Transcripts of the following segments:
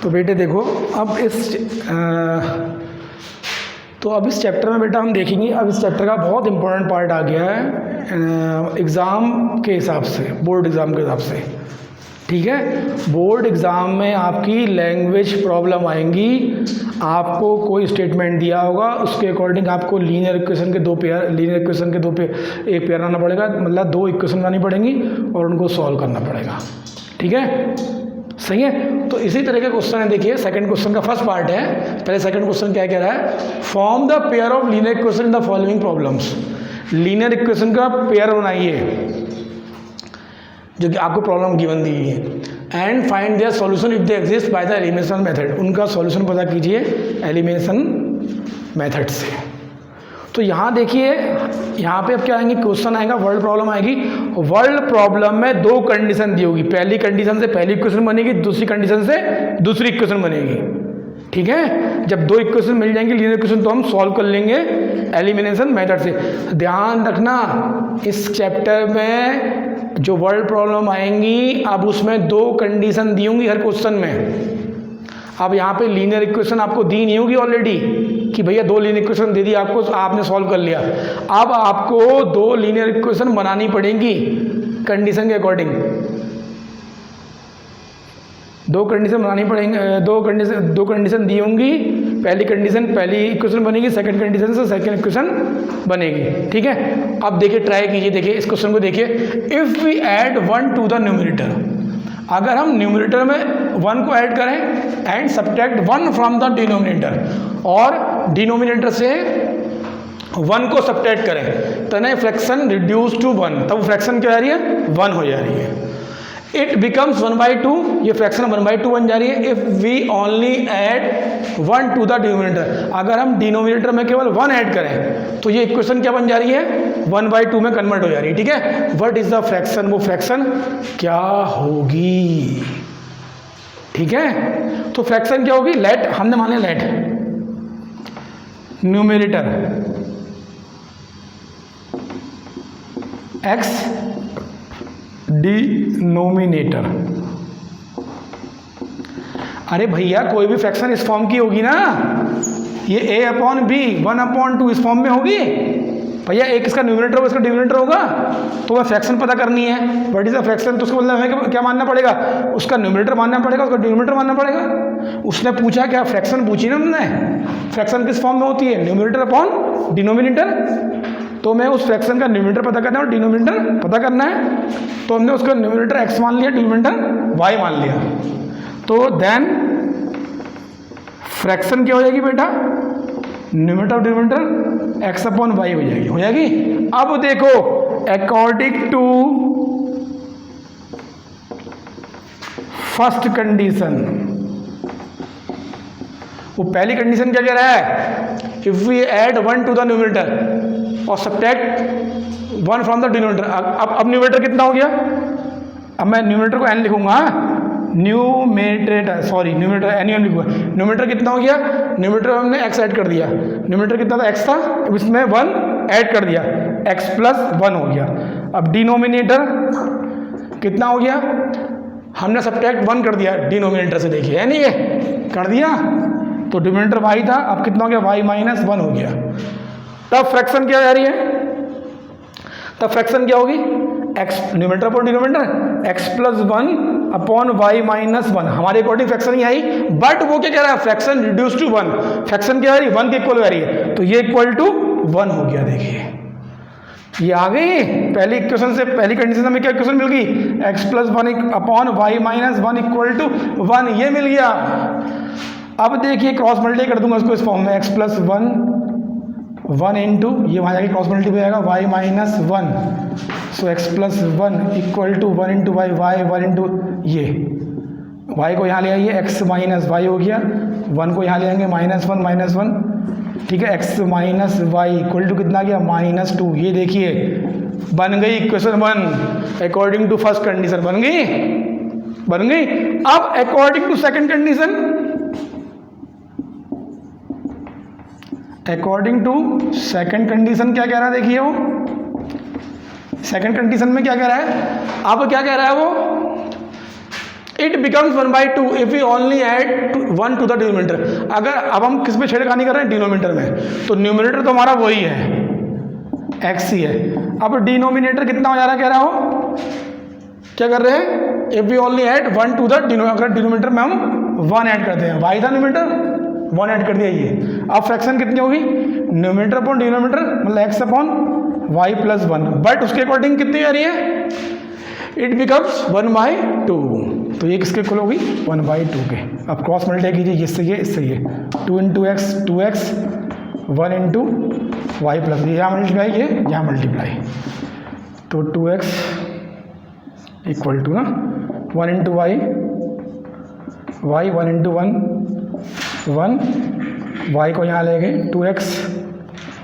तो बेटे देखो, अब इस चैप्टर में बेटा हम देखेंगे, अब इस चैप्टर का बहुत इंपॉर्टेंट पार्ट आ गया है एग्ज़ाम के हिसाब से, बोर्ड एग्ज़ाम के हिसाब से। ठीक है, बोर्ड एग्ज़ाम में आपकी लैंग्वेज प्रॉब्लम आएंगी। आपको कोई स्टेटमेंट दिया होगा, उसके अकॉर्डिंग आपको लीनियर इक्वेशन के एक पेयर बनाना पड़ेगा, मतलब 2 इक्वेशन बनानी पड़ेंगी और उनको सॉल्व करना पड़ेगा। ठीक है, सही है। तो इसी तरह के क्वेश्चन है, देखिए सेकंड क्वेश्चन का फर्स्ट पार्ट है। पहले सेकंड क्वेश्चन क्या कह रहा है, form the pair of linear equation in the following problems. Linear equation का पेयर बनाइए जो कि आपको प्रॉब्लम गिवन दी हुई है, and find their solution if they exist by the elimination method. उनका सॉल्यूशन पता कीजिए एलिमिनेशन मेथड से। तो यहाँ देखिए, यहाँ पे अब क्या आएंगे, क्वेश्चन आएगा, वर्ल्ड प्रॉब्लम आएगी। वर्ल्ड प्रॉब्लम में 2 कंडीशन दी होगी, पहली कंडीशन से पहली इक्वेशन बनेगी, दूसरी कंडीशन से दूसरी इक्वेशन बनेगी। ठीक है, जब 2 इक्वेशन मिल जाएंगी लीनियर इक्वेशन, तो हम सॉल्व कर लेंगे एलिमिनेशन मेथड से। ध्यान रखना, इस चैप्टर में जो वर्ल्ड प्रॉब्लम आएंगी, अब उसमें 2 कंडीशन दी होंगी हर क्वेश्चन में। अब यहाँ पे लीनियर इक्वेशन आपको दी नहीं होगी ऑलरेडी कि भैया 2 लीनियर इक्वेशन दे दी आपको, आपने सॉल्व कर लिया। अब आपको 2 लीनियर इक्वेशन बनानी पड़ेंगी कंडीशन के अकॉर्डिंग। 2 कंडीशन बनानी पड़ेंगे, 2 कंडीशन दी होंगी। पहली कंडीशन पहली इक्वेशन बनेगी, सेकंड कंडीशन से सेकंड इक्वेशन बनेगी। ठीक है, अब देखिए ट्राई कीजिए, देखिए इस क्वेश्चन को देखिए। If we add 1 to the numerator, अगर हम न्यूमरेटर में 1 को ऐड करें and subtract 1 from the denominator, और डिनोमिनेटर से 1 को सब्ट्रैक्ट करें, तो ना फ्रैक्शन रिड्यूस टू 1, तब फ्रैक्शन क्या आ रही है, 1 हो जा रही है। इट बिकम्स 1/2, ये फ्रैक्शन 1/2 बन जा रही है। If we only add 1 to the denominator, अगर हम डिनोमिनेटर में केवल 1 ऐड करें तो ये इक्वेशन क्या बन जा रही है, 1/2 में कन्वर्ट हो जा रही है। ठीक है, व्हाट इज द फ्रैक्शन, वो फ्रैक्शन क्या होगी। ठीक है, तो फ्रैक्शन क्या होगी, लेट, हमने मान लिया लेट न्यूमरेटर x डिनोमिनेटर। अरे भैया कोई भी फ्रैक्शन इस फॉर्म की होगी ना, ये a/b 1/2 इस फॉर्म में होगी। भैया एक इसका न्यूमरेटर होगा, इसका डिनोमिनेटर होगा, तो वह फ्रैक्शन पता करनी है। व्हाट इज द फ्रैक्शन, तो उसका मतलब है कि क्या मानना पड़ेगा, उसका न्यूमरेटर मानना पड़ेगा, उसका डिनोमिनेटर मानना पड़ेगा। उसने पूछा क्या, फ्रैक्शन पूछी ना हमने, फ्रैक्शन किस फॉर्म में होती है, न्यूमरेटर अपॉन डिनोमिनेटर। तो मैं उस फ्रैक्शन का न्यूमरेटर पता करना है और डिनोमिनेटर पता करना है, तो हमने उसका न्यूमरेटर x मान लिया, डिनोमिनेटर y मान लिया। तो देन फ्रैक्शन क्या हो जाएगी बेटा, न्यूमरेटर और डिनोमिनेटर x/y हो जाएगी। अब देखो अकॉर्डिंग टू फर्स्ट कंडीशन, वो पहली कंडीशन क्या कह रहा है, if we add 1 to the numerator और सब्ट्रैक्ट 1 फ्रॉम द डिनोमिनेटर। अब न्यूमरेटर कितना हो गया, अब मैं न्यूमरेटर को n लिखूंगा, न्यूमरेटर n लिखूंगा। न्यूमरेटर कितना हो गया, न्यूमरेटर हमने x ऐड कर दिया, न्यूमरेटर कितना था x था, इसमें 1 ऐड कर दिया, x+1 हो गया। अब डिनोमिनेटर कितना हो गया, हमने सब्ट्रैक्ट 1 कर दिया डिनोमिनेटर से, देखिए है नहीं, ये कर दिया, तो डिनोमिनेटर y था, अब कितना हो गया, y-1 हो गया। तब फ्रैक्शन क्या जा रही है, तब फ्रैक्शन क्या होगी, x numerator upon denominator x+1 upon y-1, हमारे according fraction he I, but वो क्या कह रहा है, फ्रैक्शन रिड्यूस टू 1, फ्रैक्शन क्या आ रही है, 1 के इक्वल आ रही है, तो ये इक्वल टू 1 हो गया। देखिए ये आ गई पहली इक्वेशन से, पहली कंडीशन में क्या इक्वेशन मिल गई, x+1 upon y-1 equal to 1, ये मिल गया। अब देखिए क्रॉस मल्टीप्लाई कर दूंगा उसको इस फॉर्म में, x+1 1 इंटू ये वहाँ जाके क्रॉस मल्टीप्लाई आएगा y-1, so x+1 equal to 1 into y, y 1 into ये y को यहाँ ले आइए, x माइनस वाई हो गया, 1 को यहाँ ले आएंगे -1, ठीक है, x minus y equal to कितना गया, -2। ये देखिए बन गई equation 1 according to first condition, बन गई। अब according to second condition, according to second condition क्या कह रहा है, देखिए वो सेकंड कंडीशन में क्या कह रहा है, अब क्या कह रहा है वो, it becomes 1/2 if you only add 1 to the denominator. अगर अब हम किस में छेड़खानी कर रहे हैं, डिनोमिनेटर में, तो न्यूमिनेटर तो हमारा वही है, x ही है। अब डिनोमिनेटर कितना हो जा रहा है, कह रहा हो क्या कर रहे हैं, if we only add 1 to the denominator, अगर डिनोमिनेटर में हम 1 ऐड करते हैं, y था न्यूमिनेटर 1 ऐड कर दिया ये। अब फ्रैक्शन कितनी होगी, न्यूमिनेटर अपॉन डिनोमिनेटर मतलब x upon y plus 1, but उसके अकॉर्डिंग कितनी आ रही है, इट बिकम्स 1/2। तो ये किसके इक्वल होगी, 1/2 के। अब क्रॉस मल्टीप्लाई कीजिए, इससे ये 2 into x 2x 1 into y plus, ये यहाँ मल्टीप्लाई, ये यहाँ मल्टीप्लाई, तो 2x इक्वल टू ना 1 इंटू वाई 1 इंटू 1 वाई को यहाँ ले गए 2x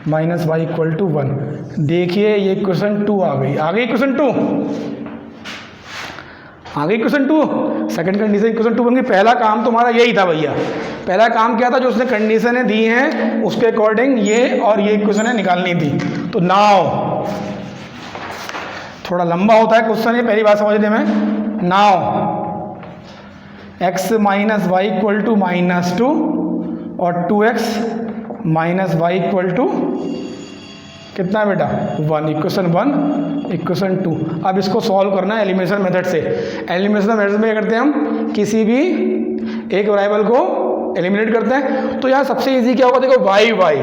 minus y equal to 1। देखिए ये इक्वेशन 2 आ गई, equation 2 equation 2, second condition equation 2 बन गई। पहला काम तुम्हारा यही था भैया, पहला काम क्या था, जो उसने कंडीशनें दी हैं उसके अकॉर्डिंग ये और ये इक्वेशनें निकालनी थी। तो नाउ थोड़ा लंबा होता है क्वेश्चन, ये पहली बात समझने में। Now x minus y equal to -2 और 2x minus y equal to कितना है बेटा, 1, इक्वेशन 1 इक्वेशन 2। अब इसको सॉल्व करना है एलिमिनेशन मेथड से। एलिमिनेशन मेथड में क्या करते हैं हम, किसी भी एक वेरिएबल को एलिमिनेट करते हैं। तो यहाँ सबसे इजी क्या होगा, देखो y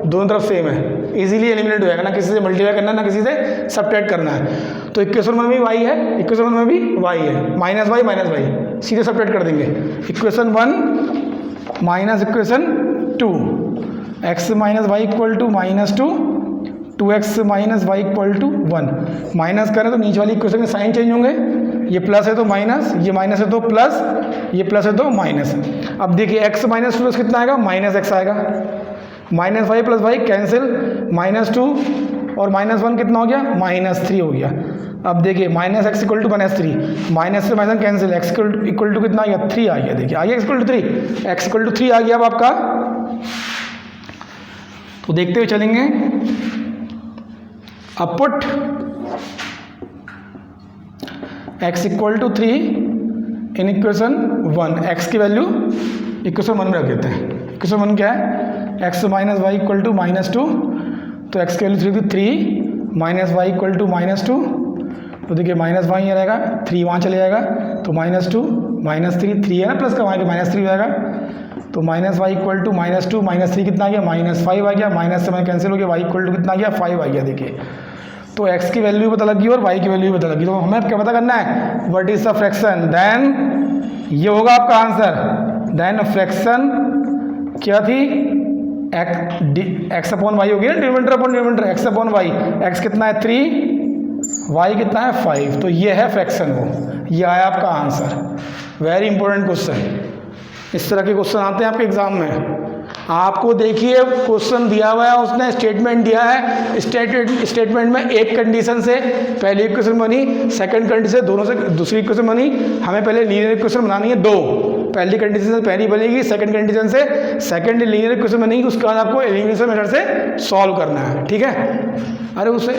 दोनों तरफ सेम है, इजीली एलिमिनेट हो जाएगा, ना किसी से मल्टीप्लाई करना है ना किसी से सब्ट्रैक्ट करना है। तो इक्वेशन 1 में भी y है, इक्वेशन 1 में भी y है, माइनस वाई सीधे सब्ट्रैक्ट कर देंगे। Equation 1 minus equation 2, x minus y equal to -2, 2x minus y equal to 1। Minus करें तो नीचे वाली इक्वेशन के साइन चेंज होंगे, ये प्लस है तो माइनस, ये माइनस है तो प्लस, ये प्लस है तो माइनस। अब देखिए x माइनस 2 कितना आएगा, -x आएगा, minus y plus y cancel, -2 और -1 कितना हो गया, -3 हो गया। अब देखिए -x इक्वल टू -3, माइनस से minus cancel, x equal to कितना आ गया, 3 आ गया। देखिए आ गया x equal to 3, x equal to 3 आ गया अब आपका। तो देखते हुए चलेंगे। अब put x equal to 3 in equation 1, x की वैल्यू इक्वेशन 1 में रख देते हैं। इक्वेशन 1 क्या है, x minus y equal to -2, तो x की value 3 minus y equal to -2, तो देखिए माइनस वहाँ ही रहेगा, 3 वहाँ चले जाएगा, तो -2 -3 है ना, प्लस का वहाँ -3 हो जाएगा, तो माइनस वाई इक्वल टू -2 -3 कितना आ गया, -5 आ गया, माइनस से माइनस कैंसिल हो गया, y इक्वल टू कितना आ गया, 5 आ गया। देखिए तो x की वैल्यू भी पता लगी और y की वैल्यू भी पता लगी। तो हमें क्या पता करना है, what is the fraction, then ये होगा आपका आंसर। देन फ्रैक्शन क्या थी, x अपॉन वाई हो गया, denominator upon denominator, x upon y, x कितना है 3, y कितना है 5, तो ये है फ्रैक्शन वो, ये आया आपका आंसर। वेरी इंपॉर्टेंट क्वेश्चन, इस तरह के क्वेश्चन आते हैं आपके एग्जाम में। आपको देखिए क्वेश्चन दिया हुआ है, उसने स्टेटमेंट दिया है, स्टेटमेंट में एक कंडीशन से पहली इक्वेशन बनी, सेकंड कंडीशन से दोनों से दूसरी इक्वेशन बनी। हमें पहले लीनियर इक्वेशन बनानी है 2, पहली कंडीशन से पहली बनेगी, सेकंड कंडीशन से सेकंड लीनियर इक्वेशन बनेगी, उसके बाद आपको एलिमिनेशन मेथड से सॉल्व करना है, ठीक है। अरे उसे